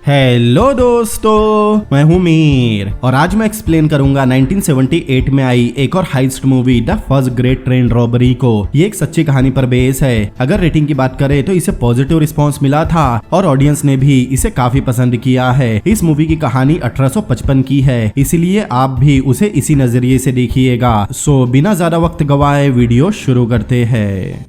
Hello दोस्तों, मैं हूं मीर और आज मैं एक्सप्लेन करूंगा 1978 में आई एक और heist movie the first great train robbery को। ये एक सच्ची कहानी पर बेस है। अगर रेटिंग की बात करें तो इसे पॉजिटिव रिस्पांस मिला था और ऑडियंस ने भी इसे काफी पसंद किया है। इस मूवी की कहानी 1855 की है, इसीलिए आप भी उसे इसी नजरिए से देखिएगा। सो बिना ज्यादा वक्त गवाए वीडियो शुरू करते हैं।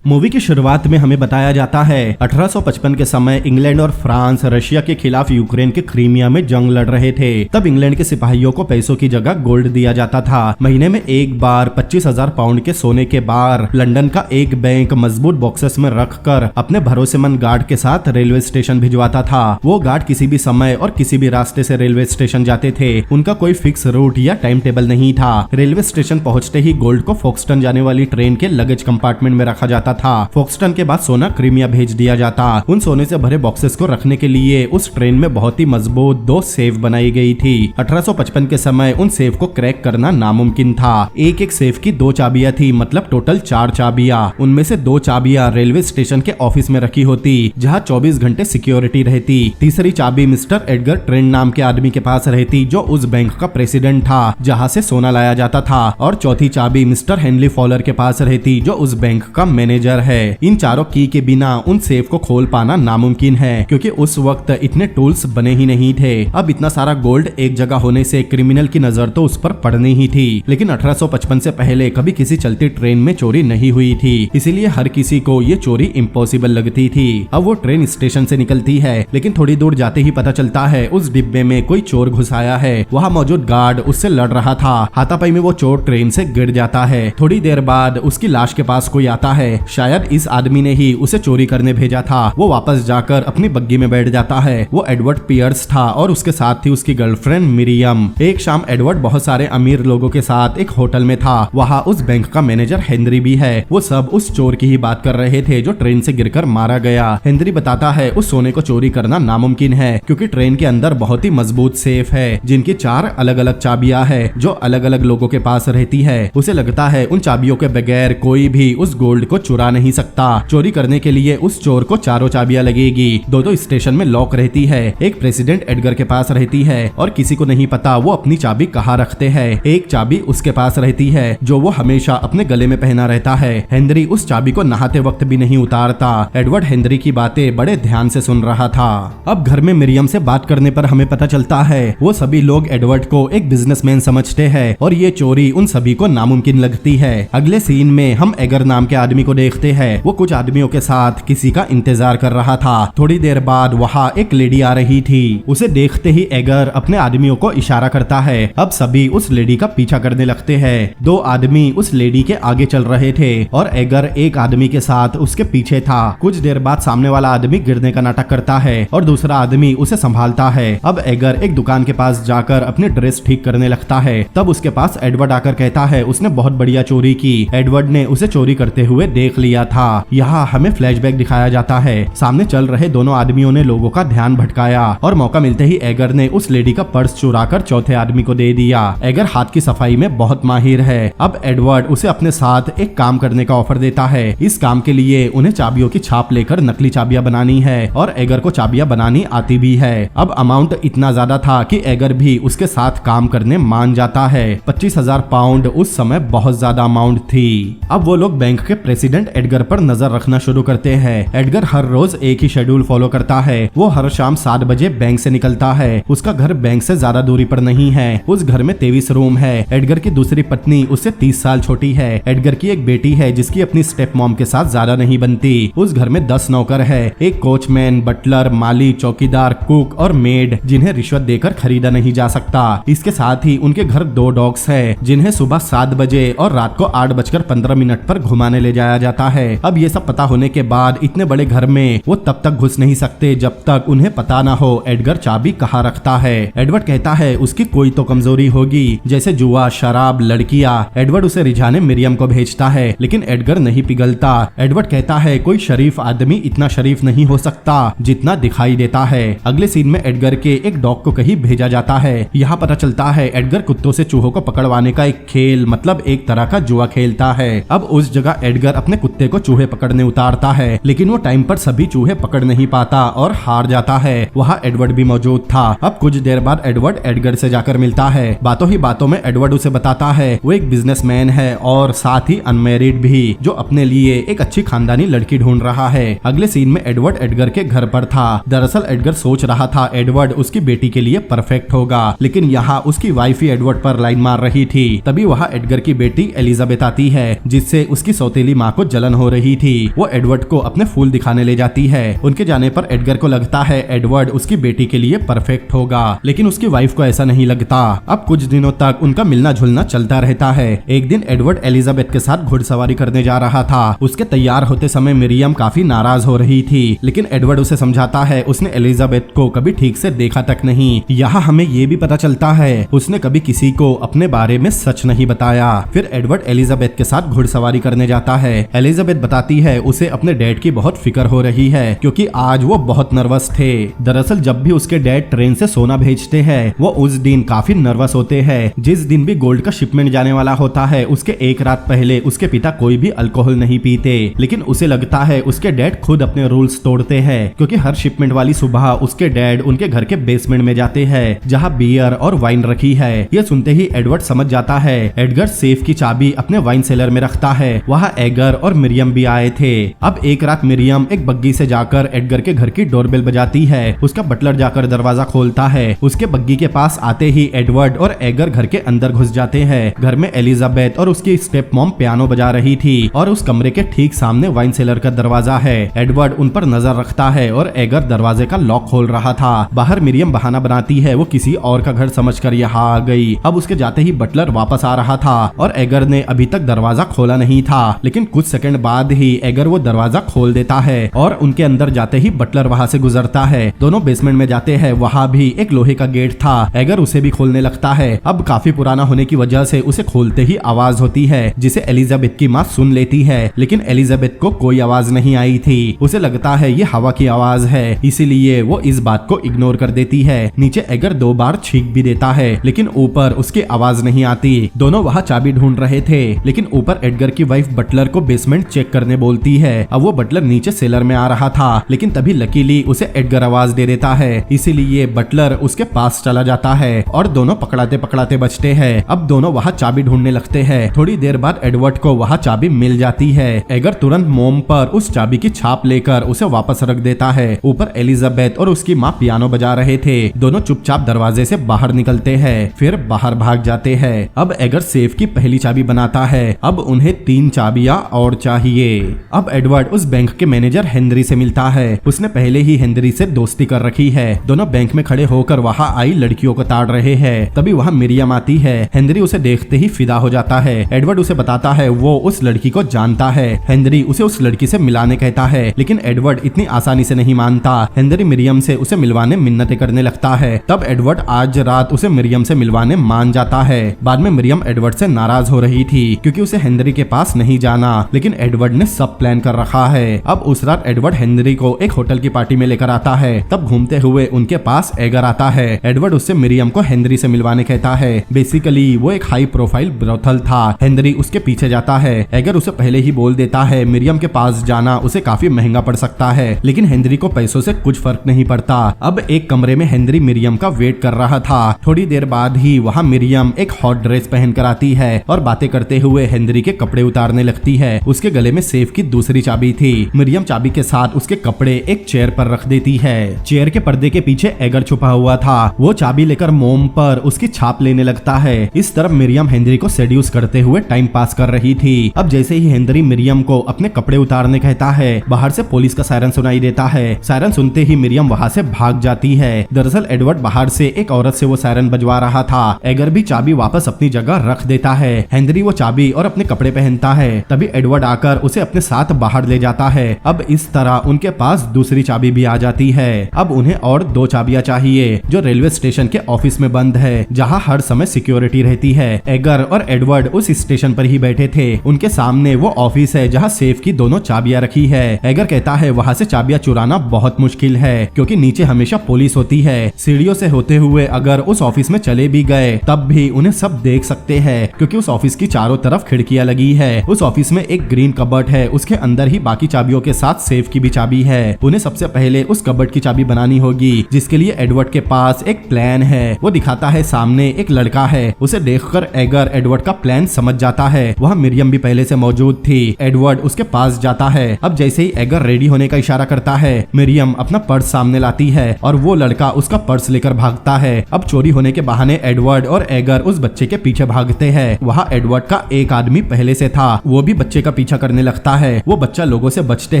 मूवी की शुरुआत में हमें बताया जाता है 1855 के समय इंग्लैंड और फ्रांस रशिया के खिलाफ यूक्रेन के क्रीमिया में जंग लड़ रहे थे। तब इंग्लैंड के सिपाहियों को पैसों की जगह गोल्ड दिया जाता था। महीने में एक बार 25,000 पाउंड के सोने के बार लंदन का एक बैंक मजबूत बॉक्सेस में रखकर अपने भरोसेमंद गार्ड के साथ रेलवे स्टेशन भिजवाता था। वो गार्ड किसी भी समय और किसी भी रास्ते से रेलवे स्टेशन जाते थे। उनका कोई फिक्स रूट या टाइम टेबल नहीं था। रेलवे स्टेशन पहुंचते ही गोल्ड को फोक्सटन जाने वाली ट्रेन के लगेज कंपार्टमेंट में रखा जाता था। फोक्सटन के बाद सोना क्रीमिया भेज दिया जाता। उन सोने से भरे बॉक्सेस को रखने के लिए उस ट्रेन में बहुत ही मजबूत 2 सेफ बनाई गई थी। 1855 के समय उन सेफ को क्रैक करना नामुमकिन था। एक एक सेफ की 2 चाबियां थी, मतलब टोटल 4 चाबियां। उनमें से 2 चाबियां रेलवे स्टेशन के ऑफिस में रखी होती, जहां 24 घंटे सिक्योरिटी रहती। तीसरी चाबी मिस्टर एडगर ट्रेन नाम के आदमी के पास रहती, जो उस बैंक का प्रेसिडेंट था जहां से सोना लाया जाता था। और चौथी चाबी मिस्टर हेनली फॉलर के पास रहती, जो उस बैंक का मैनेजर है। इन चारों की के बिना उन सेफ को खोल पाना नामुमकिन है, क्योंकि उस वक्त इतने टूल्स बने ही नहीं थे। अब इतना सारा गोल्ड एक जगह होने से क्रिमिनल की नजर तो उस पर पड़नी ही थी। लेकिन 1855 से पहले कभी किसी चलती ट्रेन में चोरी नहीं हुई थी, इसीलिए हर किसी को ये चोरी इम्पॉसिबल लगती थी। अब वो ट्रेन स्टेशन से निकलती है, लेकिन थोड़ी दूर जाते ही पता चलता है उस डिब्बे में कोई चोर घुस आया है। वहाँ मौजूद गार्ड उससे लड़ रहा था। हाथापाई में वो चोर ट्रेन से गिर जाता है। थोड़ी देर बाद उसकी लाश के पास कोई आता है। शायद इस आदमी ने ही उसे चोरी करने भेजा था। वो वापस जाकर अपनी बग्गी में बैठ जाता है। वो एडवर्ड पियर्स था और उसके साथ थी उसकी गर्लफ्रेंड मिरियम। एक शाम एडवर्ड बहुत सारे अमीर लोगों के साथ एक होटल में था। वहाँ उस बैंक का मैनेजर हेनरी भी है। वो सब उस चोर की ही बात कर रहे थे जो ट्रेन से गिरकर मारा गया। हेनरी बताता है उस सोने को चोरी करना नामुमकिन है, क्योंकि ट्रेन के अंदर बहुत ही मजबूत सेफ है, जिनकी 4 अलग अलग चाबियां है जो अलग अलग लोगों के पास रहती है। उसे लगता है उन चाबियों के बगैर कोई भी उस गोल्ड को चुरा नहीं सकता। चोरी करने के लिए उस चोर को 4 चाबियां लगेगी। 2 स्टेशन में लॉक रहती है। एक प्रेसिडेंट एडगर के पास रहती है और किसी को नहीं पता वो अपनी चाबी कहाँ रखते हैं। एक चाबी उसके पास रहती है जो वो हमेशा अपने गले में पहना रहता है। हेनरी उस चाबी को नहाते वक्त भी नहीं उतारता। एडवर्ड हेनरी की बातें बड़े ध्यान से सुन रहा था। अब घर में मिरियम से बात करने पर हमें पता चलता है वो सभी लोग एडवर्ड को एक बिजनेसमैन समझते हैं और ये चोरी उन सभी को नामुमकिन लगती है। अगले सीन में हम एगर नाम के आदमी को देखते हैं। वो कुछ आदमियों के साथ किसी का इंतजार कर रहा था। थोड़ी देर बाद वहाँ एक लेडी आ रही थी। उसे देखते ही एगर अपने आदमियों को इशारा करता है। अब सभी उस लेडी का पीछा करने लगते हैं। 2 आदमी उस लेडी के आगे चल रहे थे और एगर एक आदमी के साथ उसके पीछे था। कुछ देर बाद सामने वाला आदमी गिरने का नाटक करता है और दूसरा आदमी उसे संभालता है। अब एगर एक दुकान के पास जाकर अपनी ड्रेस ठीक करने लगता है। तब उसके पास एडवर्ड आकर कहता है उसने बहुत बढ़िया चोरी की। एडवर्ड ने उसे चोरी करते हुए देख लिया था। यहाँ हमें फ्लैशबैक दिखाया जाता है। सामने चल रहे दोनों आदमियों ने लोगों का ध्यान भटकाया और मौका मिलते ही एगर ने उस लेडी का पर्स चुराकर चौथे आदमी को दे दिया। एगर हाथ की सफाई में बहुत माहिर है। अब एडवर्ड उसे अपने साथ एक काम करने का ऑफर देता है। इस काम के लिए उन्हें चाबियों की छाप लेकर नकली चाबियां बनानी है और एगर को चाबियां बनानी आती भी है। अब अमाउंट इतना ज्यादा था कि एगर भी उसके साथ काम करने मान जाता है। 25,000 पाउंड उस समय बहुत ज्यादा अमाउंट थी। अब वो लोग बैंक के प्रेसिडेंट एडगर पर नजर रखना शुरू करते हैं। एडगर हर रोज एक ही शेड्यूल फॉलो करता है। वो हर शाम 7 बजे बैंक से निकलता है। उसका घर बैंक से ज्यादा दूरी पर नहीं है। उस घर में 23 रूम है। एडगर की दूसरी पत्नी उससे 30 साल छोटी है। एडगर की एक बेटी है जिसकी अपनी स्टेप मॉम के साथ ज्यादा नहीं बनती। उस घर में 10 नौकर है, एक कोचमैन, बटलर, माली, चौकीदार, कुक और मेड, जिन्हें रिश्वत देकर खरीदा नहीं जा सकता। इसके साथ ही उनके घर 2 डॉग्स है, जिन्हें सुबह 7 बजे और रात को 8:15 पर घुमाने ले जाया जाता जाता है। अब ये सब पता होने के बाद इतने बड़े घर में वो तब तक घुस नहीं सकते जब तक उन्हें पता ना हो एडगर चाबी कहाँ रखता है। एडवर्ड कहता है उसकी कोई तो कमजोरी होगी, जैसे जुआ, शराब, लड़कियां। एडवर्ड उसे रिझाने मिरियम को भेजता है, लेकिन एडगर नहीं पिघलता। एडवर्ड कहता है कोई शरीफ आदमी इतना शरीफ नहीं हो सकता जितना दिखाई देता है। अगले सीन में एडगर के एक डॉग को कहीं भेजा जाता है। यहाँ पता चलता है एडगर कुत्तों से चूहों को पकड़वाने का एक खेल, मतलब एक तरह का जुआ खेलता है। अब उस जगह एडगर अपने कुत्ते को चूहे पकड़ने उतारता है, लेकिन वो टाइम पर सभी चूहे पकड़ नहीं पाता और हार जाता है। वहाँ एडवर्ड भी मौजूद था। अब कुछ देर बाद एडवर्ड एडगर से जाकर मिलता है। बातों ही बातों में एडवर्ड उसे बताता है वो एक बिजनेसमैन है और साथ ही अनमैरिड भी, जो अपने लिए एक अच्छी खानदानी लड़की ढूंढ रहा है। अगले सीन में एडवर्ड एडगर के घर पर था। दरअसल एडगर सोच रहा था एडवर्ड उसकी बेटी के लिए परफेक्ट होगा, लेकिन यहाँ उसकी वाइफ ही एडवर्ड पर लाइन मार रही थी। तभी वहाँ एडगर की बेटी एलिजाबेथ आती है, जिससे उसकी सौतेली माँ को जलन हो रही थी। वो एडवर्ड को अपने फूल दिखाने ले जाती है। उनके जाने पर एडगर को लगता है एडवर्ड उसकी बेटी के लिए परफेक्ट होगा, लेकिन उसकी वाइफ को ऐसा नहीं लगता। अब कुछ दिनों तक उनका मिलना जुलना चलता रहता है। एक दिन एडवर्ड एलिजाबेथ के साथ घुड़सवारी करने जा रहा था। उसके तैयार होते समय मिरियम काफी नाराज हो रही थी, लेकिन एडवर्ड उसे समझाता है उसने एलिजाबेथ को कभी ठीक से देखा तक नहीं। यहाँ हमें ये भी पता चलता है उसने कभी किसी को अपने बारे में सच नहीं बताया। फिर एडवर्ड एलिजाबेथ के साथ घुड़सवारी करने जाता है। एलिजाबेथ बताती है उसे अपने डैड की बहुत फिक्र हो रही है, क्योंकि आज वो बहुत नर्वस थे। दरअसल जब भी उसके डैड ट्रेन से सोना भेजते हैं, वो उस दिन काफी नर्वस होते हैं। जिस दिन भी गोल्ड का शिपमेंट जाने वाला होता है, उसके एक रात पहले उसके पिता कोई भी अल्कोहल नहीं पीते, लेकिन उसे लगता है उसके डैड खुद अपने रूल्स तोड़ते हैं, क्योंकि हर शिपमेंट वाली सुबह उसके डैड उनके घर के बेसमेंट में जाते हैं, जहाँ बियर और वाइन रखी है। ये सुनते ही एडवर्ड समझ जाता है। एडगर सेफ की चाबी अपने वाइन सेलर में रखता है। वहाँ एगर और मिरियम भी आए थे। अब एक रात मिरियम एक बग्गी से जाकर एडगर के घर की डोरबेल बजाती है। उसका बटलर जाकर दरवाजा खोलता है। उसके बग्गी के पास आते ही एडवर्ड और एगर घर के अंदर घुस जाते हैं। घर में एलिजाबेथ और उसकी स्टेप मॉम पियानो बजा रही थी और उस कमरे के ठीक सामने वाइन सेलर का दरवाजा है। एडवर्ड उन पर नजर रखता है और एगर दरवाजे का लॉक खोल रहा था। बाहर मिरियम बहाना बनाती है वो किसी और का घर समझकर यहाँ आ गई। अब उसके जाते ही बटलर वापस आ रहा था और एगर ने अभी तक दरवाजा खोला नहीं था, लेकिन कुछ सेकंड बाद ही एगर वो दरवाजा खोल देता है और उनके अंदर जाते ही बटलर वहाँ से गुजरता है। दोनों बेसमेंट में जाते हैं। वहाँ भी एक लोहे का गेट था। एगर उसे भी खोलने लगता है। अब काफी पुराना होने की वजह से उसे खोलते ही आवाज होती है, जिसे एलिजाबेथ की माँ सुन लेती है, लेकिन एलिजाबेथ को कोई आवाज नहीं आई थी। उसे लगता है ये हवा की आवाज है, इसीलिए वो इस बात को इग्नोर कर देती है। नीचे एगर 2 बार छींक भी देता है, लेकिन ऊपर उसकी आवाज नहीं आती। दोनों वहाँ चाबी ढूंढ रहे थे, लेकिन ऊपर एडगर की वाइफ बटलर को बेसमेंट चेक करने बोलती है। अब वो बटलर नीचे सेलर में आ रहा था, लेकिन तभी लकीली उसे एडगर आवाज दे देता है, इसीलिए बटलर उसके पास चला जाता है और दोनों पकड़ाते पकड़ाते बचते हैं। अब दोनों वहाँ चाबी ढूंढने लगते हैं। थोड़ी देर बाद एडवर्ड को वहाँ चाबी मिल जाती है। एगर तुरंत मोम पर उस चाबी की छाप लेकर उसे वापस रख देता है। ऊपर एलिजाबेथ और उसकी माँ पियानो बजा रहे थे। दोनों चुपचाप दरवाजे से बाहर निकलते हैं, फिर बाहर भाग जाते हैं। अब एगर सेफ की पहली चाबी बनाता है। अब उन्हें 3 चाबियां और चाहिए। अब एडवर्ड उस बैंक के मैनेजर हेनरी से मिलता है। उसने पहले ही हेनरी से दोस्ती कर रखी है। दोनों बैंक में खड़े होकर वहाँ आई लड़कियों को ताड़ रहे हैं। तभी वहाँ मिरियम आती है। हेनरी उसे देखते ही फिदा हो जाता है। एडवर्ड उसे बताता है वो उस लड़की को जानता है। हेनरी उसे उस लड़की से मिलाने कहता है, लेकिन एडवर्ड इतनी आसानी से नहीं मानता। हेनरी मिरियम से उसे मिलवाने मिन्नतें करने लगता है। तब एडवर्ड आज रात उसे मिरियम से मिलवाने मान जाता है। बाद में मिरियम एडवर्ड से नाराज हो रही थी, क्योंकि उसे हेनरी के पास नहीं जाना, लेकिन एडवर्ड ने सब प्लान कर रखा है। अब उस रात एडवर्ड हेनरी को एक होटल की पार्टी में लेकर आता है। तब घूमते हुए उनके पास एगर आता है। एडवर्ड उससे मिरियम को हेनरी से मिलवाने कहता है। बेसिकली वो एक हाई प्रोफाइल ब्रोथल था। हेनरी उसके पीछे जाता है। एगर उसे पहले ही बोल देता है मिरियम के पास जाना उसे काफी महंगा पड़ सकता है, लेकिन हेनरी को पैसों से कुछ फर्क नहीं पड़ता। अब एक कमरे में हेनरी मिरियम का वेट कर रहा था। थोड़ी देर बाद ही वहाँ मिरियम एक हॉट ड्रेस पहनकर आती है और बातें करते हुए हेनरी के कपड़े उतारने लगती है। उसके गले में सेफ की दूसरी चाबी थी। मिरियम चाबी के साथ उसके कपड़े एक चेयर पर रख देती है। चेयर के पर्दे के पीछे एगर छुपा हुआ था। वो चाबी लेकर मोम पर उसकी छाप लेने लगता है। इस तरफ मिरियम हेनरी को सेड्यूस करते हुए टाइम पास कर रही थी। अब जैसे ही हेनरी मिरियम को अपने कपड़े उतारने कहता है, बाहर से पुलिस का सायरन सुनाई देता है। सायरन सुनते ही मिरियम वहाँ से भाग जाती है। दरअसल एडवर्ड बाहर से एक औरत से वो सायरन बजवा रहा था। एगर भी चाबी वापस अपनी जगह रख देता है। हेनरी वो चाबी और अपने कपड़े पहनता है। तभी एडवर्ड एडवर्ड आकर उसे अपने साथ बाहर ले जाता है। अब इस तरह उनके पास दूसरी चाबी भी आ जाती है। अब उन्हें और 2 चाबियां चाहिए जो रेलवे स्टेशन के ऑफिस में बंद है, जहां हर समय सिक्योरिटी रहती है। एगर और एडवर्ड उस स्टेशन पर ही बैठे थे। उनके सामने वो ऑफिस है जहां सेफ की दोनों चाबियां रखी है। एगर कहता है वहां से चाबियां चुराना बहुत मुश्किल है क्योंकि नीचे हमेशा पुलिस होती है। सीढ़ियों से होते हुए अगर उस ऑफिस में चले भी गए तब भी उन्हें सब देख सकते हैं क्योंकि उस ऑफिस की चारों तरफ खिड़कियां लगी है। उस ऑफिस में एक ग्रीन कबर्ड है, उसके अंदर ही बाकी चाबियों के साथ सेफ की भी चाबी है। उन्हें सबसे पहले उस कबर्ड की चाबी बनानी होगी जिसके लिए एडवर्ड के पास एक प्लान है। वो दिखाता है सामने एक लड़का है। उसे देखकर एगर एडवर्ड का प्लान समझ जाता है। वहाँ मिरियम भी पहले से मौजूद थी। एडवर्ड उसके पास जाता है। अब जैसे ही एगर रेडी होने का इशारा करता है, मिरियम अपना पर्स सामने लाती है और वो लड़का उसका पर्स लेकर भागता है। अब चोरी होने के बहाने एडवर्ड और एगर उस बच्चे के पीछे भागते हैं। वहाँ एडवर्ड का एक आदमी पहले से था, वो भी बच्चे का पीछा करने लगता है। वो बच्चा लोगों से बचते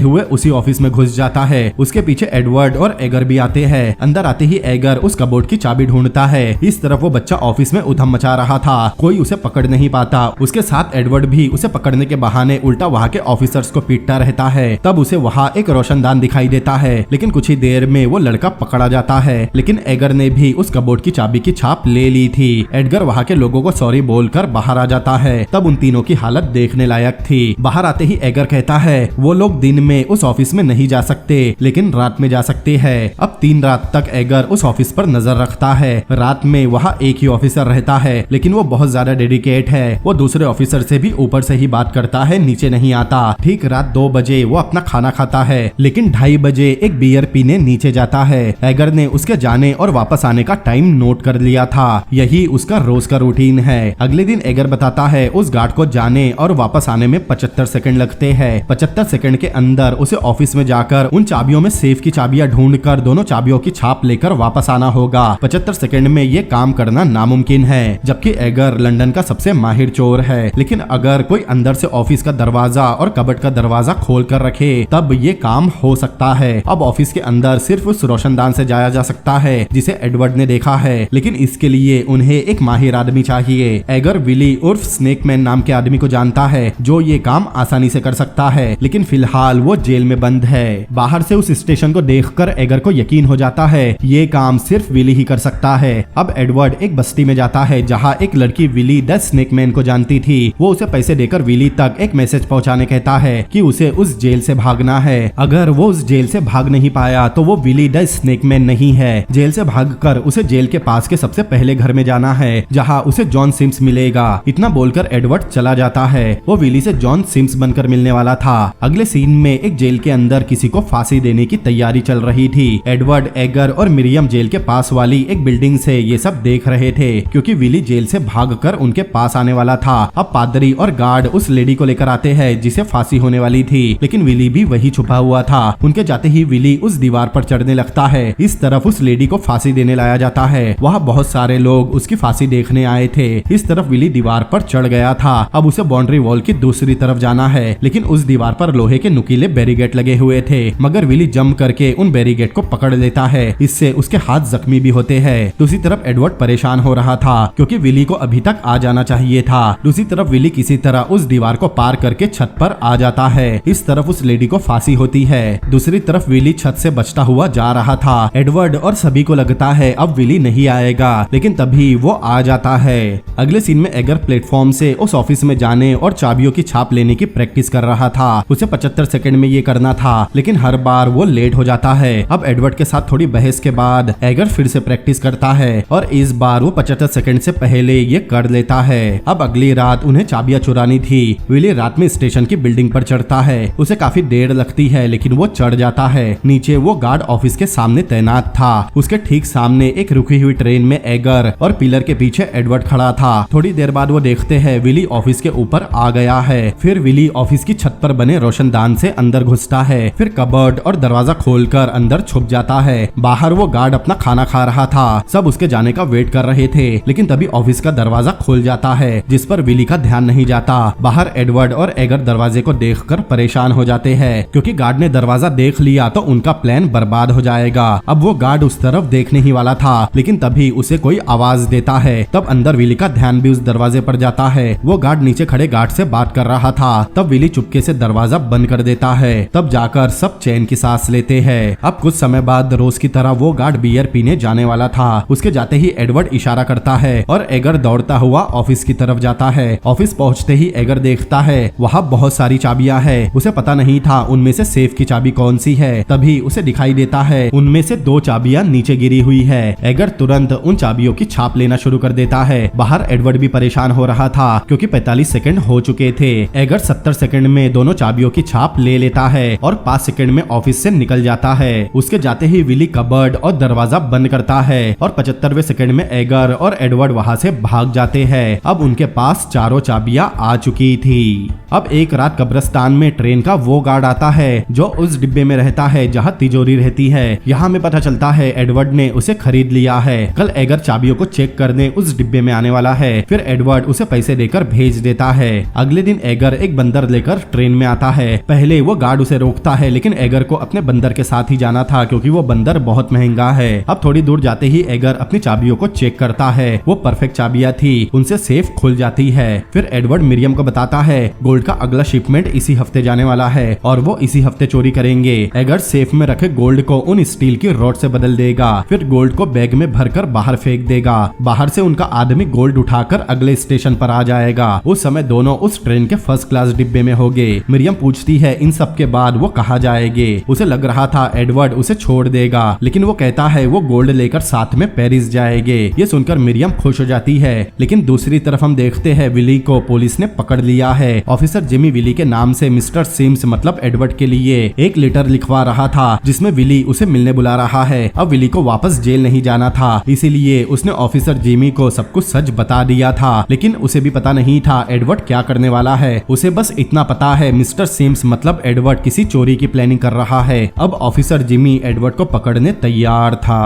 हुए उसी ऑफिस में घुस जाता है। उसके पीछे एडवर्ड और एगर भी आते हैं। अंदर आते ही एगर उस कबोर्ड की चाबी ढूंढता है। इस तरफ वो बच्चा ऑफिस में उधम मचा रहा था, कोई उसे पकड़ नहीं पाता। उसके साथ एडवर्ड भी उसे पकड़ने के बहाने उल्टा वहाँ के ऑफिसर्स को पीटता रहता है। तब उसे वहाँ एक रोशनदान दिखाई देता है, लेकिन कुछ ही देर में वो लड़का पकड़ा जाता है। लेकिन एगर ने भी उस कबोर्ड की चाबी की छाप ले ली थी। एडगर वहाँ के लोगों को सॉरी बोलकर बाहर आ जाता है। तब उन तीनों की हालत देखने लायक थी। बाहर आते ही एगर कहता है वो लोग दिन में उस ऑफिस में नहीं जा सकते लेकिन रात में जा सकते हैं। अब 3 रात तक एगर उस ऑफिस पर नजर रखता है। रात में वहाँ एक ही ऑफिसर रहता है लेकिन वो बहुत ज्यादा डेडिकेट है। वो दूसरे ऑफिसर से भी ऊपर से ही बात करता है, नीचे नहीं आता। ठीक रात 2 बजे वो अपना खाना खाता है लेकिन 2:30 बजे एक बियर पीने नीचे जाता है। एगर ने उसके जाने और वापस आने का टाइम नोट कर लिया था। यही उसका रोज का रूटीन है। अगले दिन एगर बताता है उस गार्ड को जाने और वापस आने में 75 सेकंड लगते हैं। 75 सेकंड के अंदर उसे ऑफिस में जाकर उन चाबियों में सेफ की चाबियां ढूंढकर दोनों चाबियों की छाप लेकर वापस आना होगा। 75 सेकंड में ये काम करना नामुमकिन है, जबकि एगर लंदन का सबसे माहिर चोर है। लेकिन अगर कोई अंदर से ऑफिस का दरवाजा और कबर्ड का दरवाजा खोल कर रखे तब ये काम हो सकता है। अब ऑफिस के अंदर सिर्फ उस रोशनदान से जाया जा सकता है जिसे एडवर्ड ने देखा है, लेकिन इसके लिए उन्हें एक माहिर आदमी चाहिए। एगर विली उर्फ स्नेकमैन नाम के आदमी को जानता है जो ये काम आसानी से कर सकता है, लेकिन फिलहाल वो जेल में बंद है। बाहर से उस स्टेशन को देखकर एगर को यकीन हो जाता है ये काम सिर्फ विली ही कर सकता है। अब एडवर्ड एक बस्ती में जाता है जहाँ एक लड़की विली द स्नेकमैन को जानती थी। वो उसे पैसे देकर विली तक एक मैसेज पहुँचाने कहता है कि उसे उस जेल से भागना है। अगर वो उस जेल से भाग नहीं पाया तो वो विली द स्नेकमैन नहीं है। जेल से भागकर उसे जेल के पास के सबसे पहले घर में जाना है जहाँ उसे जॉन सिम्स मिलेगा। इतना बोलकर एडवर्ड चला जाता है। वो विली से जॉन सिम्स बनकर मिलने वाला था। अगले सीन में एक जेल के अंदर किसी को फांसी देने की तैयारी चल रही थी। एडवर्ड, एगर और मिरियम जेल के पास वाली एक बिल्डिंग से ये सब देख रहे थे क्योंकि विली जेल से भागकर उनके पास आने वाला था। अब पादरी और गार्ड उस लेडी को लेकर आते हैं जिसे फांसी होने वाली थी, लेकिन विली भी वही छुपा हुआ था। उनके जाते ही विली उस दीवार पर चढ़ने लगता है। इस तरफ उस लेडी को फांसी देने लाया जाता है। वहाँ बहुत सारे लोग उसकी फांसी देखने आए थे। इस तरफ विली दीवार पर चढ़ गया था। अब उसे बाउंड्री वॉल की दूसरी तरफ जाना है, लेकिन उस दीवार पर लोहे के नुकीले बैरिकेड लगे हुए थे, मगर विली जंप करके उन बैरिकेड को पकड़ लेता है। इससे उसके हाथ जख्मी भी होते हैं। दूसरी तरफ एडवर्ड परेशान हो रहा था क्योंकि विली को अभी तक आ जाना चाहिए था। दूसरी तरफ विली किसी तरह उस दीवार को पार करके छत पर आ जाता है। इस तरफ उस लेडी को फांसी होती है। दूसरी तरफ विली छत से बचता हुआ जा रहा था। एडवर्ड और सभी को लगता है अब विली नहीं आएगा, लेकिन तभी वो आ जाता है। अगले सीन में एगर प्लेटफॉर्म से उस ऑफिस में जाने और चाबियों की छाप लेने की प्रैक्टिस कर रहा था। उसे 75 सेकंड में ये करना था, लेकिन हर बार वो लेट हो जाता है। अब एडवर्ड के साथ थोड़ी बहस के बाद एगर फिर से प्रैक्टिस करता है और इस बार वो 75 सेकंड से पहले ये कर लेता है। अब अगली रात उन्हें चाबियां चुरानी थी। विली रात में स्टेशन की बिल्डिंग पर चढ़ता है। उसे काफी देर लगती है, लेकिन वो चढ़ जाता है। नीचे वो गार्ड ऑफिस के सामने तैनात था। उसके ठीक सामने एक रुकी हुई ट्रेन में एगर और पिलर के पीछे एडवर्ड खड़ा था। थोड़ी देर बाद वो देखते हैं विली ऑफिस के ऊपर आ गया है। फिर विली ऑफिस की छत पर बने रोशनदान से अंदर घुसता है। फिर कबर्ड और दरवाजा खोलकर अंदर छुप जाता है। बाहर वो गार्ड अपना खाना खा रहा था। सब उसके जाने का वेट कर रहे थे, लेकिन तभी ऑफिस का दरवाजा खुल जाता है, जिस पर विली का ध्यान नहीं जाता। बाहर एडवर्ड और एगर दरवाजे को देखकर परेशान हो जाते हैं क्योंकि गार्ड ने दरवाजा देख लिया तो उनका प्लान बर्बाद हो जाएगा। अब वो गार्ड उस तरफ देखने ही वाला था, लेकिन तभी उसे कोई आवाज देता है। तब अंदर विली का ध्यान भी उस दरवाजे पर जाता है। वो गार्ड नीचे खड़े गार्ड से बात कर रहा था। तब विली चुपके से दरवाजा बंद कर देता है। तब जाकर सब चैन की सांस लेते हैं। अब कुछ समय बाद रोज की तरह वो गार्ड बियर पीने जाने वाला था। उसके जाते ही एडवर्ड इशारा करता है और एगर दौड़ता हुआ ऑफिस की तरफ जाता है। ऑफिस पहुंचते ही एगर देखता है वहाँ बहुत सारी चाबियां है। उसे पता नहीं था उनमें से सेफ की चाबी कौन सी है। तभी उसे दिखाई देता है उनमें से 2 चाबियां नीचे गिरी हुई है। एगर तुरंत उन चाबियों की छाप लेना शुरू कर देता है। बाहर एडवर्ड भी परेशान हो रहा था क्योंकि 45 सेकंड हो चुके थे। एगर 70 सेकंड में दोनों चाबियों की छाप ले लेता है और 5 सेकंड में ऑफिस से निकल जाता है। उसके जाते ही विली कबर्ड और दरवाजा बंद करता है और 75वें सेकंड में एगर और एडवर्ड वहां से भाग जाते हैं। अब उनके पास चारों चाबियां आ चुकी थी। अब एक रात कब्रिस्तान में ट्रेन का वो गार्ड आता है जो उस डिब्बे में रहता है जहाँ तिजोरी रहती है। यहाँ में पता चलता है एडवर्ड ने उसे खरीद लिया है। कल एगर चाबियों को चेक करने उस डिब्बे में आने वाला है। फिर एडवर्ड उसे पैसे देकर भेज देता है। अगले दिन एगर एक बंदर लेकर ट्रेन में आता है। पहले वो गार्ड उसे रोकता है लेकिन एगर को अपने बंदर के साथ ही जाना था क्योंकि वो बंदर बहुत महंगा है। अब थोड़ी दूर जाते ही एगर अपनी चाबियों को चेक करता है। वो परफेक्ट चाबियां थी, उनसे सेफ खुल जाती है। फिर एडवर्ड मिरियम को बताता है गोल्ड का अगला शिपमेंट इसी हफ्ते जाने वाला है और वो इसी हफ्ते चोरी करेंगे। एगर सेफ में रखे गोल्ड को उन स्टील की रॉड से बदल देगा। फिर गोल्ड को बैग में भरकर बाहर फेंक देगा। बाहर से उनका आदमी गोल्ड उठाकर अगले स्टेशन पर आ जाएगा। उस समय दोनों उस ट्रेन के फर्स्ट क्लास डिब्बे में होंगे। मिरियम पूछती है इन सब के बाद वो कहाँ जाएंगे। उसे लग रहा था एडवर्ड उसे छोड़ देगा लेकिन वो कहता है वो गोल्ड लेकर साथ में पेरिस जाएंगे। ये सुनकर मिरियम खुश हो जाती है लेकिन दूसरी तरफ हम देखते हैं विली को पुलिस ने पकड़ लिया है। ऑफिसर जिमी विली के नाम से मिस्टर सिम्स मतलब एडवर्ड के लिए एक लेटर लिखवा रहा था जिसमें विली उसे मिलने बुला रहा है। अब विली को वापस जेल नहीं जाना था इसीलिए उसने ऑफिसर जिमी को सब कुछ सच बता दिया था लेकिन उसे भी पता नहीं था एडवर्ड क्या करने वाला है। उसे बस इतना पता है मिस्टर सिम्स मतलब एडवर्ड किसी चोरी की प्लानिंग कर रहा है। अब ऑफिसर जिमी एडवर्ड को पकड़ने तैयार था।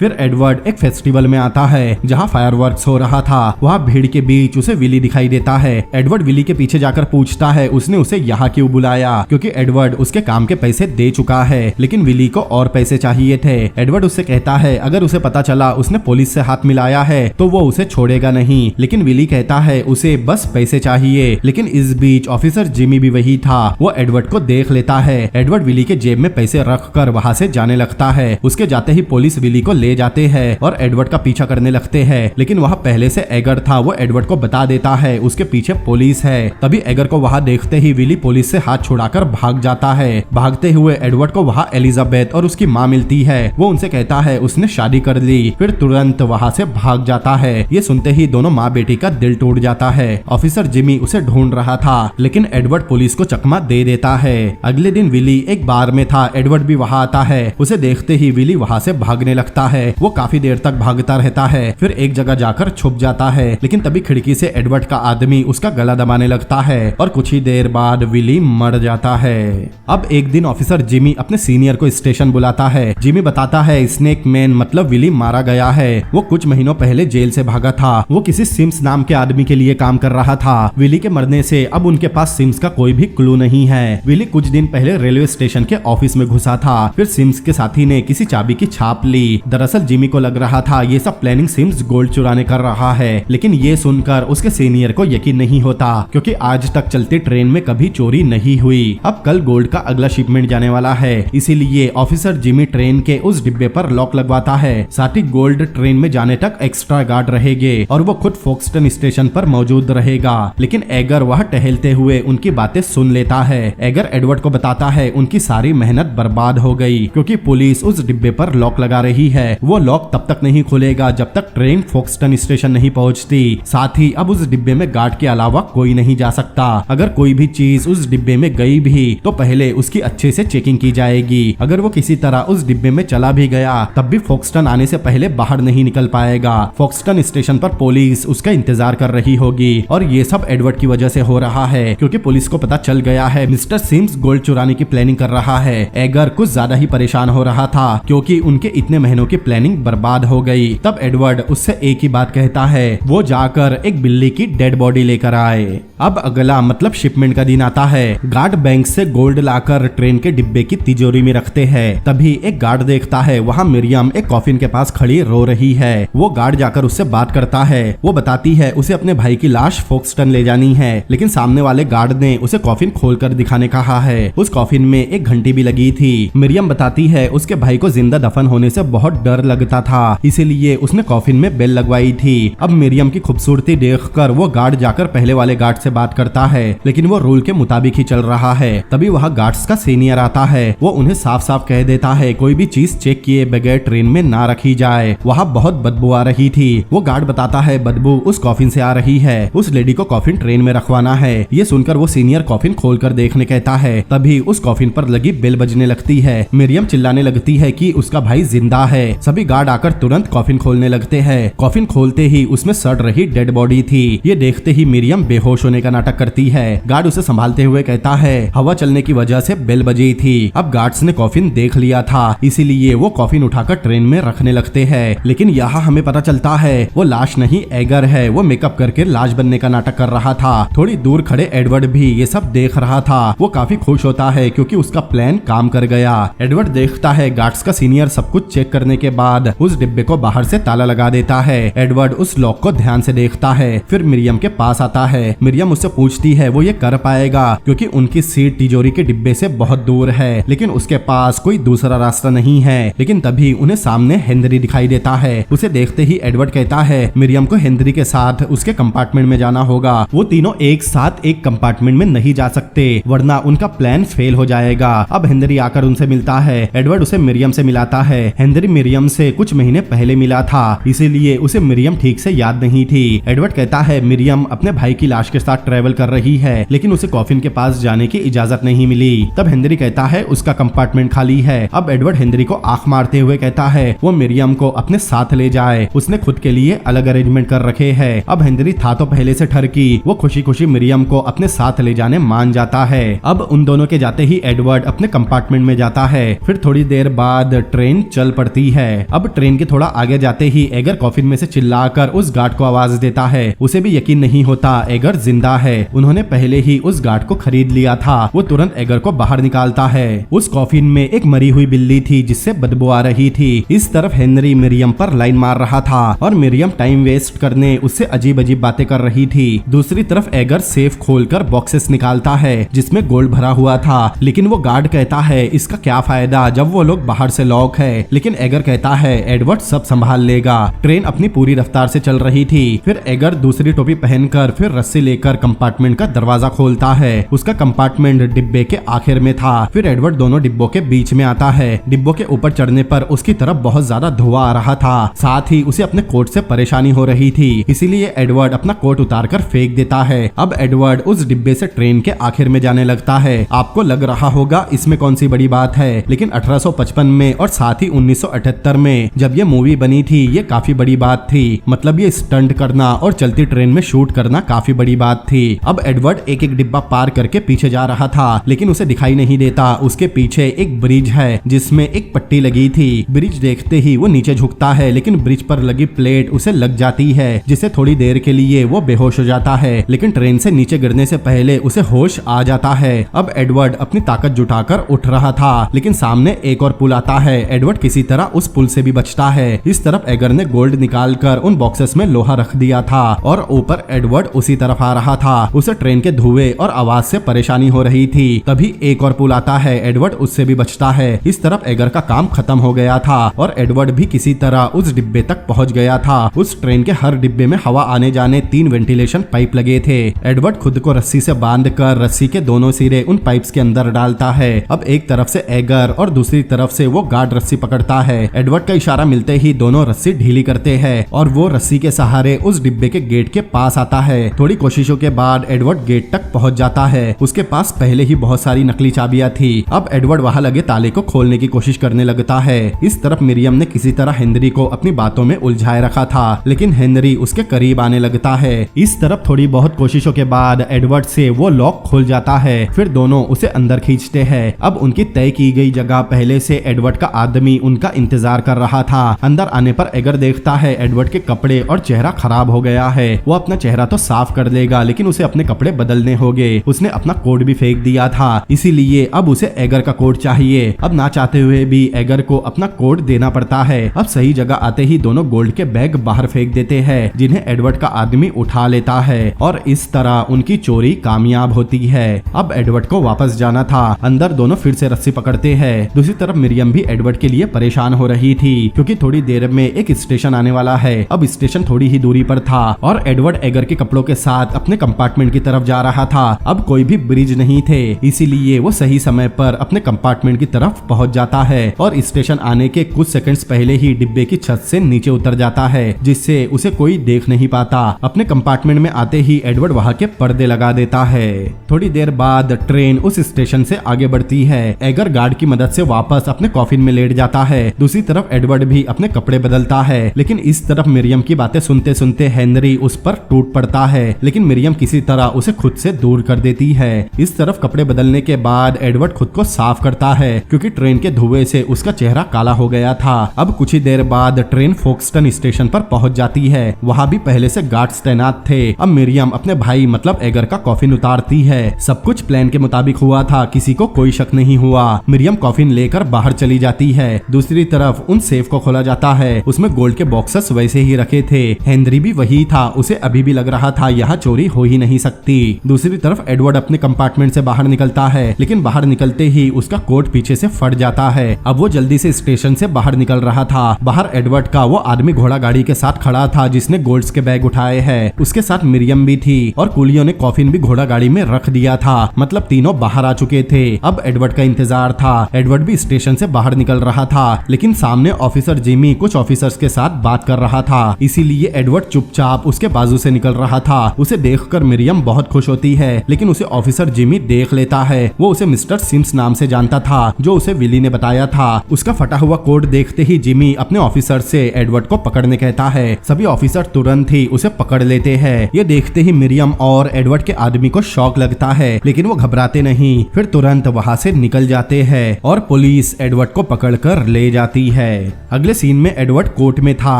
फिर एडवर्ड एक फेस्टिवल में आता है जहाँ फायरवर्क्स हो रहा था। वहाँ भीड़ के बीच उसे विली दिखाई देता है। एडवर्ड विली के पीछे जाकर पूछता है उसने उसे यहाँ क्यों बुलाया क्योंकि एडवर्ड उसके काम के पैसे दे चुका है लेकिन विली को और पैसे चाहिए थे। एडवर्ड उससे कहता है अगर उसे पता चला उसने पुलिस से हाथ मिलाया है तो वो उसे छोड़ेगा नहीं लेकिन विली कहता है उसे बस पैसे चाहिए। लेकिन इस बीच ऑफिसर जिमी भी वही था। वो एडवर्ड को देख लेता है। एडवर्ड विली के जेब में पैसे रख कर वहाँ से जाने लगता है। उसके जाते ही पुलिस विली को ले जाते हैं और एडवर्ड का पीछा करने लगते हैं लेकिन वहाँ पहले से एगर था। वो एडवर्ड को बता देता है उसके पीछे पुलिस है। तभी एगर को वहाँ देखते ही विली पुलिस से हाथ छुड़ाकर भाग जाता है। भागते हुए एडवर्ड को वहाँ एलिजाबेथ और उसकी माँ मिलती है। वो उनसे कहता है उसने शादी कर ली फिर तुरंत वहाँ से भाग जाता है। ये सुनते ही दोनों माँ बेटी का दिल टूट जाता है। ऑफिसर जिमी उसे ढूंढ रहा था लेकिन एडवर्ड पुलिस को चकमा दे देता है। अगले दिन विली एक बार में था। एडवर्ड भी वहाँ आता है। उसे देखते ही विली वहाँ से भागने लगता है। वो काफी देर तक भागता रहता है फिर एक जगह जाकर छुप जाता है लेकिन तभी खिड़की से एडवर्ड का आदमी उसका गला दबाने लगता है और कुछ ही देर बाद विली मर जाता है। अब एक दिन ऑफिसर जिमी अपने सीनियर को स्टेशन बुलाता है। जिमी बताता है स्नेक मैन मतलब विली मारा गया है। वो कुछ महीनों पहले जेल से भागा था। वो किसी सिम्स नाम के आदमी के लिए काम कर रहा था। विली के मरने से अब उनके पास सिम्स का कोई भी क्लू नहीं है। विली कुछ दिन पहले रेलवे स्टेशन के ऑफिस में घुसा था। फिर सिम्स के साथी ने किसी चाबी की छाप ली। दरअसल जिमी को लग रहा था ये सब प्लानिंग सिम्स गोल्ड चुराने कर रहा है लेकिन ये सुनकर उसके सीनियर को यकीन नहीं होता क्योंकि आज तक चलती ट्रेन में कभी चोरी नहीं हुई। अब कल गोल्ड का अगला शिपमेंट जाने वाला है इसीलिए ऑफिसर जिमी ट्रेन के उस डिब्बे पर लॉक लगवाता है। साथ ही गोल्ड ट्रेन में जाने तक एक्स्ट्रा गार्ड रहेंगे और वो खुद फोक्सटन स्टेशन पर मौजूद रहेगा। लेकिन एगर वह टहलते हुए उनकी बातें सुन लेता है। एगर एडवर्ड को बताता है उनकी सारी मेहनत बर्बाद हो गई क्योंकि पुलिस उस डिब्बे पर लॉक लगा रही है। वो लॉक तब तक नहीं खुलेगा जब तक ट्रेन फोक्सटन स्टेशन नहीं पहुंचती। साथ ही अब उस डिब्बे में गार्ड के अलावा कोई नहीं जा सकता। अगर कोई भी चीज उस डिब्बे में गई भी तो पहले उसकी अच्छे से चेकिंग की जाएगी। अगर वो किसी तरह उस डिब्बे में चला भी गया तब भी फोक्सटन आने से पहले बाहर नहीं निकल पाएगा। फोक्सटन स्टेशन पर पुलिस उसका इंतजार कर रही होगी और ये सब एडवर्ड की वजह से हो रहा है क्योंकि पुलिस को पता चल गया है मिस्टर सिम्स गोल्ड चुराने की प्लानिंग कर रहा है। एगर कुछ ज्यादा ही परेशान हो रहा था क्योंकि उनके इतने महीनों की प्लानिंग बर्बाद हो गई। तब एडवर्ड उससे एक ही बात कहता है वो जाकर एक बिल्ली की डेड बॉडी लेकर आए। अब अगला मतलब शिपमेंट का दिन आता है। गार्ड बैंक से गोल्ड लाकर ट्रेन के डिब्बे की तिजोरी में रखते हैं। तभी एक गार्ड देखता है वहाँ मिरियम एक कॉफिन के पास खड़ी रो रही है। वो गार्ड जाकर उससे बात करता है। वो बताती है उसे अपने भाई की लाश फोक्सटन ले जानी है, लेकिन सामने वाले गार्ड ने उसे कॉफिन खोलकर दिखाने कहा है। उस कॉफिन में एक घंटी भी लगी थी। मिरियम बताती है उसके भाई को जिंदा दफन होने से बहुत डर लगता था, इसीलिए उसने कॉफिन में बेल लगवाई थी। अब मिरियम की खूबसूरती देखकर वो गार्ड जाकर पहले वाले गार्ड से बात करता है, लेकिन वो रूल के मुताबिक ही चल रहा है। तभी वहाँ गार्ड्स का सीनियर आता है। वो उन्हें साफ साफ कह देता है कोई भी चीज चेक किए बगैर ट्रेन में ना रखी जाए। वहाँ बहुत बदबू आ रही थी। वो गार्ड बताता है बदबू उस कॉफिन से आ रही है, उस लेडी को कॉफिन ट्रेन में रखवाना है। ये सुनकर वो सीनियर कॉफिन खोलकर देखने कहता है। तभी उस कॉफिन पर लगी बेल बजने लगती है। मिरियम चिल्लाने लगती है कि उसका भाई जिंदा है। सभी गार्ड आकर तुरंत कॉफिन खोलने लगते हैं। कॉफिन खोलते ही उसमें सड़ रही डेड बॉडी थी। ये देखते ही मिरियम बेहोश होने का नाटक करती है। गार्ड उसे संभालते हुए कहता है हवा चलने की वजह से बेल बजी थी। अब गार्ड्स ने कॉफिन देख लिया था, इसीलिए वो कॉफिन उठाकर ट्रेन में रखने लगते हैं। लेकिन यहाँ हमें पता चलता है वो लाश नहीं एगर है। वो मेकअप करके लाश बनने का नाटक कर रहा था। थोड़ी दूर खड़े एडवर्ड भी ये सब देख रहा था। वो काफी खुश होता है क्योंकि उसका प्लान काम कर गया। एडवर्ड देखता है गार्ड्स का सीनियर सब कुछ चेक करने के बाद उस डिब्बे को बाहर से ताला लगा देता है। एडवर्ड उस लॉक को ध्यान से देखता है, फिर मिरियम के पास आता है। मिरियम उससे पूछती है वो ये कर पाएगा क्योंकि उनकी सीट तिजोरी के डिब्बे से बहुत दूर है, लेकिन उसके पास कोई दूसरा रास्ता नहीं है। लेकिन तभी उन्हें सामने हेनरी दिखाई देता है। उसे देखते ही एडवर्ड कहता है मिरियम को हेनरी के साथ उसके कंपार्टमेंट में जाना होगा। वो तीनों एक साथ एक कंपार्टमेंट में नहीं जा सकते वरना उनका प्लान फेल हो जाएगा। अब हेनरी आकर उनसे मिलता है। एडवर्ड उसे मिरियम से मिलाता है। हेनरी मिरियम से कुछ महीने पहले मिला था, इसीलिए उसे मिरियम ठीक से याद नहीं थी। एडवर्ड कहता है मिरियम अपने भाई की लाश के साथ ट्रेवल कर रही है, लेकिन उसे कॉफिन के पास जाने की इजाजत नहीं मिली। तब हेनरी कहता है उसका कंपार्टमेंट खाली है। अब एडवर्ड हेनरी को आंख मारते हुए कहता है वो मिरियम को अपने साथ ले जाए, उसने खुद के लिए अलग अरेंजमेंट कर रखे हैं। अब हेनरी था तो पहले से ठरकी, वो खुशी खुशी मिरियम को अपने साथ ले जाने मान जाता है। अब उन दोनों के जाते ही एडवर्ड अपने कंपार्टमेंट में जाता है। फिर थोड़ी देर बाद ट्रेन चल पड़ती है। अब ट्रेन के थोड़ा आगे जाते ही एगर कॉफिन में से चिल्लाकर उस गार्ड को आवाज देता है। उसे भी यकीन नहीं होता एगर जिंदा है। उन्होंने पहले ही उस गार्ड को खरीद लिया था। वो तुरंत एगर को बाहर निकालता है। उस कॉफिन में एक मरी हुई बिल्ली थी जिससे बदबू आ रही थी। इस तरफ हेनरी मिरियम पर लाइन मार रहा था और मिरियम टाइम वेस्ट करने उससे अजीब अजीब बातें कर रही थी। दूसरी तरफ एगर सेफ खोलकर बॉक्सेस निकालता है जिसमें गोल्ड भरा हुआ था, लेकिन वो गार्ड कहता है इसका क्या फायदा जब वो लोग बाहर से लॉक है। लेकिन एगर कहता है एडवर्ड सब संभाल लेगा। ट्रेन अपनी पूरी रफ्तार से चल रही थी। फिर एगर दूसरी टोपी पहनकर फिर रस्सी लेकर कंपार्टमेंट का दरवाजा खोलता है। उसका कंपार्टमेंट डिब्बे के आखिर में था। फिर एडवर्ड दोनों डिब्बों के बीच में आता है। डिब्बों के ऊपर चढ़ने पर उसकी तरफ बहुत ज्यादा धुआं आ रहा था। साथ ही उसे अपने कोट से परेशानी हो रही थी, इसीलिए एडवर्ड अपना कोट उतारकर फेंक देता है। अब एडवर्ड उस डिब्बे से ट्रेन के आखिर में जाने लगता है। आपको लग रहा होगा इसमें कौन सी बड़ी बात है, लेकिन 1855 में और साथ ही 1978 में जब ये मूवी बनी थी ये काफी बड़ी बात थी। मतलब ये स्टंट करना और चलती ट्रेन में शूट करना काफी बड़ी बात थी। अब एडवर्ड एक एक डिब्बा पार करके पीछे जा रहा था, लेकिन उसे दिखाई नहीं देता उसके पीछे एक ब्रिज है जिसमें एक पट्टी लगी थी। ब्रिज देखते ही वो नीचे झुकता है, लेकिन ब्रिज पर लगी प्लेट उसे लग जाती है जिससे थोड़ी देर के लिए वो बेहोश हो जाता है। लेकिन ट्रेन से नीचे गिरने से पहले उसे होश आ जाता है। अब एडवर्ड अपनी ताकत जुटाकर उठ रहा था, लेकिन सामने एक और पुल आता है। एडवर्ड किसी तरह उस पुल से भी बचता है। इस तरफ एगर ने गोल्ड निकालकर उन बॉक्सेस में लोहा रख दिया था और ऊपर एडवर्ड उसी तरफ आ रहा था। उसे ट्रेन के धुएं और आवाज से परेशानी हो रही थी। तभी एक और पुल आता है। एडवर्ड उससे भी बचता है। इस तरफ एगर का काम खत्म हो गया था और एडवर्ड भी किसी तरह उस डिब्बे तक पहुंच गया था। उस ट्रेन के हर डिब्बे में हवा आने जाने 3 वेंटिलेशन पाइप लगे थे। एडवर्ड खुद को रस्सी से बांधकर रस्सी के दोनों सिरे उन पाइप्स के अंदर डालता है। अब एक तरफ से एगर और दूसरी तरफ से वो गार्ड रस्सी पकड़ता है। एडवर्ड का इशारा मिलते ही दोनों रस्सी ढीली करते हैं और वो रस्सी के सहारे उस डिब्बे के गेट के पास आता है। थोड़ी कोशिशों के बाद एडवर्ड गेट तक पहुंच जाता है। उसके पास पहले ही बहुत सारी नकली चाबियां थी। अब एडवर्ड वहां लगे ताले को खोलने की कोशिश करने लगता है। इस तरफ मिरियम ने किसी तरह हेनरी को अपनी बातों में उलझाए रखा था, लेकिन हेनरी उसके करीब आने लगता है। इस तरफ थोड़ी बहुत कोशिशों के बाद एडवर्ड से वो लॉक खुल जाता है। फिर दोनों उसे अंदर खींचते हैं। अब उनकी तय की गई जगह पहले से एडवर्ड का आदमी उनका इंतजार कर रहा था। अंदर आने पर एगर देखता है एडवर्ड के कपड़े और चेहरा खराब हो गया है। वो अपना चेहरा तो साफ कर लेगा, लेकिन उसे अपने कपड़े बदलने होंगे। उसने अपना कोट भी फेंक दिया था, इसीलिए अब उसे एगर का कोट चाहिए। अब ना चाहते हुए भी एगर को अपना कोट देना पड़ता है। अब सही जगह आते ही दोनों गोल्ड के बैग बाहर फेंक देते हैं, जिन्हें एडवर्ड का आदमी उठा लेता है और इस तरह उनकी चोरी कामयाब होती है। अब एडवर्ड को वापस जाना था। अंदर दोनों फिर से रस्सी पकड़ते हैं। दूसरी तरफ मिरियम भी एडवर्ड के लिए परेशान हो रही थी, क्योंकि थोड़ी देर में एक स्टेशन आने वाला है। अब स्टेशन थोड़ी ही दूरी पर था और एडवर्ड एगर के कपड़ों के साथ अपने कंपार्टमेंट की तरफ जा रहा था। अब कोई भी ब्रिज नहीं थे, इसीलिए वो सही समय पर अपने कंपार्टमेंट की तरफ पहुंच जाता है और स्टेशन आने के कुछ सेकंड्स पहले ही डिब्बे की छत से नीचे उतर जाता है, जिससे उसे कोई देख नहीं पाता। अपने कंपार्टमेंट में आते ही एडवर्ड वहां के पर्दे लगा देता है। थोड़ी देर बाद ट्रेन उस स्टेशन से आगे बढ़ती है। एगर गार्ड की मदद से वापस अपने कॉफिन में लेट जाता है। दूसरी तरफ एडवर्ड भी अपने कपड़े बदलता है, लेकिन इस तरफ मिरियम की बातें सुनते सुनते हेनरी उस पर टूट पड़ता है, लेकिन मिरियम किसी तरह उसे खुद से दूर कर देती है। इस तरफ कपड़े बदलने के बाद एडवर्ड खुद को साफ करता है, क्योंकि ट्रेन के धुएं से उसका चेहरा काला हो गया था। अब कुछ ही देर बाद ट्रेन फोक्सटन स्टेशन पर पहुंच जाती है। वहां भी पहले से गार्ड्स तैनात थे। अब मिरियम अपने भाई मतलब एगर का कॉफिन उतारती है। सब कुछ प्लान के मुताबिक हुआ था, किसी को कोई शक नहीं हुआ। मिरियम कॉफिन लेकर बाहर चली जाती है। दूसरी तरफ उन सेफ को खोला जाता है, उसमें गोल्ड के बॉक्सेस वैसे ही रखे थे। हेनरी भी वही था, उसे अभी भी लग रहा था यहाँ चोरी हो ही नहीं सकती। दूसरी तरफ एडवर्ड अपने कंपार्टमेंट से बाहर निकलता है, लेकिन बाहर निकलते ही उसका कोट पीछे से फट जाता है। अब वो जल्दी से स्टेशन से बाहर निकल रहा था। बाहर एडवर्ड का वो आदमी घोड़ा गाड़ी के साथ खड़ा था, जिसने गोल्ड्स के बैग उठाए हैं। उसके साथ मिरियम भी थी और कुलियों ने कॉफिन भी घोड़ा गाड़ी में रख दिया था। मतलब तीनों बाहर आ चुके थे। अब एडवर्ड का इंतजार था। एडवर्ड भी स्टेशन से बाहर निकल रहा था, लेकिन सामने ऑफिसर जिमी कुछ ऑफिसर्स के साथ बात कर रहा था, इसीलिए एडवर्ड चुपचाप उसके बाजू से निकल रहा था। उसे देखकर मिरियम बहुत खुश होती है, लेकिन उसे ऑफिसर जिमी देख लेता है। वो उसे मिस्टर सिम्स नाम से जानता था, जो उसे विली ने बताया था। उसका फटा हुआ कोट देखते ही जिमी अपने ऑफिसर से एडवर्ड को पकड़ने कहता है। सभी ऑफिसर तुरंत ही उसे पकड़ लेते हैं। ये देखते ही मिरियम और एडवर्ड के आदमी को शॉक लगता है, लेकिन वो घबराते नहीं, फिर तुरंत वहां से निकल जाते हैं और पुलिस एडवर्ड को पकड़कर ले जाती है। अगले सीन में एडवर्ड कोर्ट में था।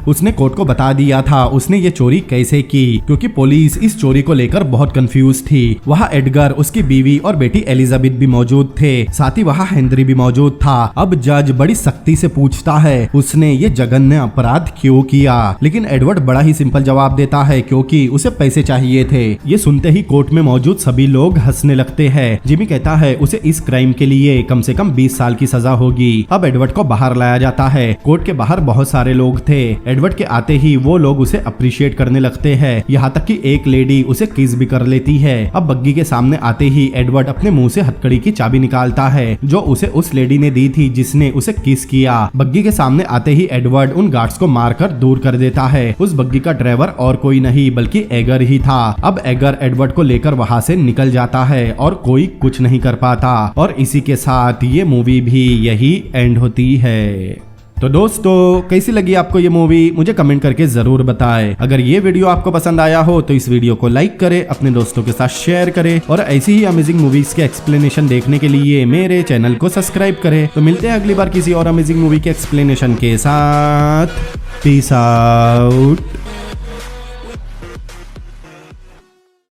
उसने कोर्ट को बता दिया था उसने ये चोरी कैसे की, क्योंकि पुलिस इस चोरी को लेकर बहुत कंफ्यूज थी। वहाँ एडगर, उसकी बीवी और बेटी एलिजाबेथ भी मौजूद थे, साथ ही वहाँ हेनरी भी मौजूद था। अब जज बड़ी सख्ती से पूछता है उसने ये जघन्य अपराध क्यों किया, लेकिन एडवर्ड बड़ा ही सिंपल जवाब देता है, क्योंकि उसे पैसे चाहिए थे। ये सुनते ही कोर्ट में मौजूद सभी लोग हंसने लगते हैं। जिमी कहता है उसे इस क्राइम के लिए कम से कम 20 साल की सजा होगी। अब एडवर्ड को बाहर लाया जाता है। कोर्ट के बाहर बहुत सारे लोग थे। एडवर्ड के आते ही वो लोग उसे अप्रिशिएट करने लगते हैं, यहाँ तक कि एक लेडी उसे किस भी कर लेती है। अब बग्गी के सामने आते ही एडवर्ड अपने मुंह से हथकड़ी की चाबी निकालता है, जो उसे उस लेडी ने दी थी जिसने उसे किस किया। बग्गी के सामने आते ही एडवर्ड उन गार्ड्स को मारकर दूर कर देता है। उस बग्गी का ड्राइवर और कोई नहीं बल्कि एगर ही था। अब एगर एडवर्ड को लेकर वहाँ से निकल जाता है और कोई कुछ नहीं कर पाता। और इसी के साथ ये मूवी भी यही एंड होती है। तो दोस्तों, कैसी लगी आपको ये मूवी मुझे कमेंट करके जरूर बताएं। अगर ये वीडियो आपको पसंद आया हो तो इस वीडियो को लाइक करें, अपने दोस्तों के साथ शेयर करें और ऐसी ही अमेजिंग मूवीज के एक्सप्लेनेशन देखने के लिए मेरे चैनल को सब्सक्राइब करें। तो मिलते हैं अगली बार किसी और अमेजिंग मूवी के एक्सप्लेनेशन के साथ। Peace out.